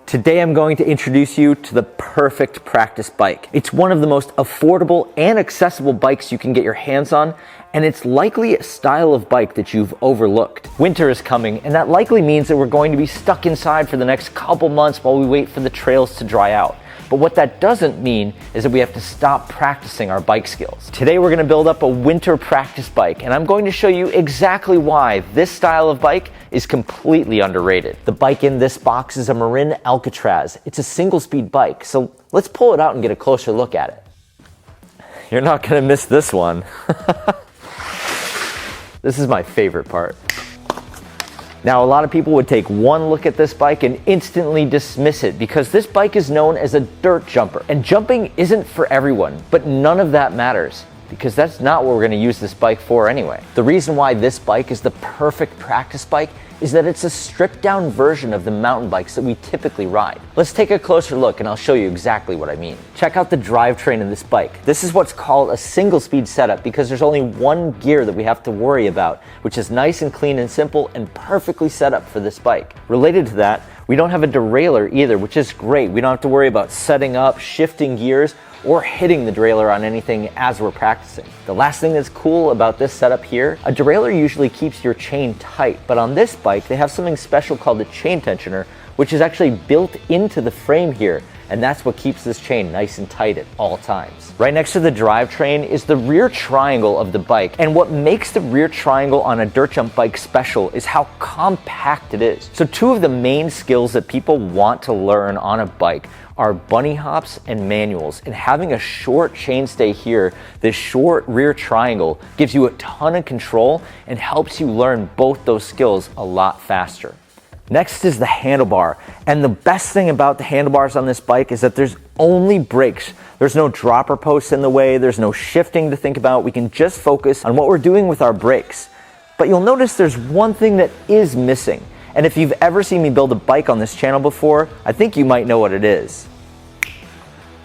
Today I'm going to introduce you to the perfect practice bike. It's one of the most affordable and accessible bikes you can get your hands on, and it's likely a style of bike that you've overlooked. Winter is coming, and that likely means that we're going to be stuck inside for the next couple months while we wait for the trails to dry out. But what that doesn't mean is that we have to stop practicing our bike skills. Today we're going to build up a winter practice bike, and I'm going to show you exactly why this style of bike is completely underrated. The bike in this box is a Marin Alcatraz. It's a single-speed bike, so let's pull it out and get a closer look at it. You're not going to miss this one. This is my favorite part. Now, a lot of people would take one look at this bike and instantly dismiss it because this bike is known as a dirt jumper. And jumping isn't for everyone, but none of that matters because that's not what we're going to use this bike for anyway. The reason why this bike is the perfect practice bike is that it's a stripped down version of the mountain bikes that we typically ride. Let's take a closer look and I'll show you exactly what I mean. Check out the drivetrain in this bike. This is what's called a single speed setup because there's only one gear that we have to worry about, which is nice and clean and simple and perfectly set up for this bike. Related to that, we don't have a derailleur either, which is great. We don't have to worry about setting up, shifting gears, or hitting the derailleur on anything as we're practicing. The last thing that's cool about this setup here, a derailleur usually keeps your chain tight, but on this bike they have something special called a chain tensioner, which is actually built into the frame here, and that's what keeps this chain nice and tight at all times. Right next to the drivetrain is the rear triangle of the bike, and what makes the rear triangle on a dirt jump bike special is how compact it is. So two of the main skills that people want to learn on a bike are bunny hops and manuals, and having a short chainstay here, this short rear triangle, gives you a ton of control and helps you learn both those skills a lot faster. Next is the handlebar, and the best thing about the handlebars on this bike is that there's only brakes. There's no dropper posts in the way, there's no shifting to think about. We can just focus on what we're doing with our brakes. But you'll notice there's one thing that is missing, and if you've ever seen me build a bike on this channel before, I think you might know what it is.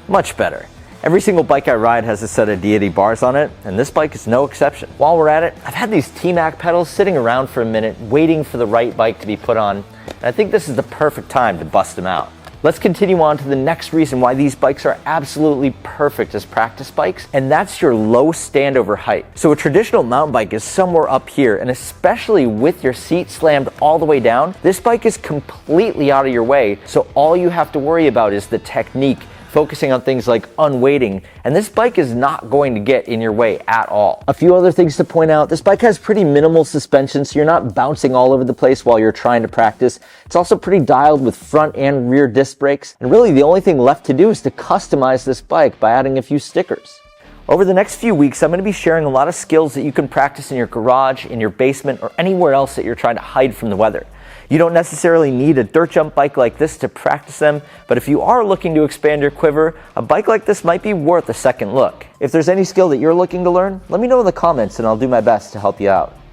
Much better. Every single bike I ride has a set of deity bars on it, and this bike is no exception. While we're at it, I've had these T-Mac pedals sitting around for a minute, waiting for the right bike to be put on, and I think this is the perfect time to bust them out. Let's continue on to the next reason why these bikes are absolutely perfect as practice bikes, and that's your low standover height. So a traditional mountain bike is somewhere up here, and especially with your seat slammed all the way down, this bike is completely out of your way, so all you have to worry about is the technique, focusing on things like unweighting, and this bike is not going to get in your way at all. A few other things to point out, this bike has pretty minimal suspension, so you're not bouncing all over the place while you're trying to practice. It's also pretty dialed with front and rear disc brakes, and really the only thing left to do is to customize this bike by adding a few stickers. Over the next few weeks, I'm going to be sharing a lot of skills that you can practice in your garage, in your basement, or anywhere else that you're trying to hide from the weather. You don't necessarily need a dirt jump bike like this to practice them, but if you are looking to expand your quiver, a bike like this might be worth a second look. If there's any skill that you're looking to learn, let me know in the comments and I'll do my best to help you out.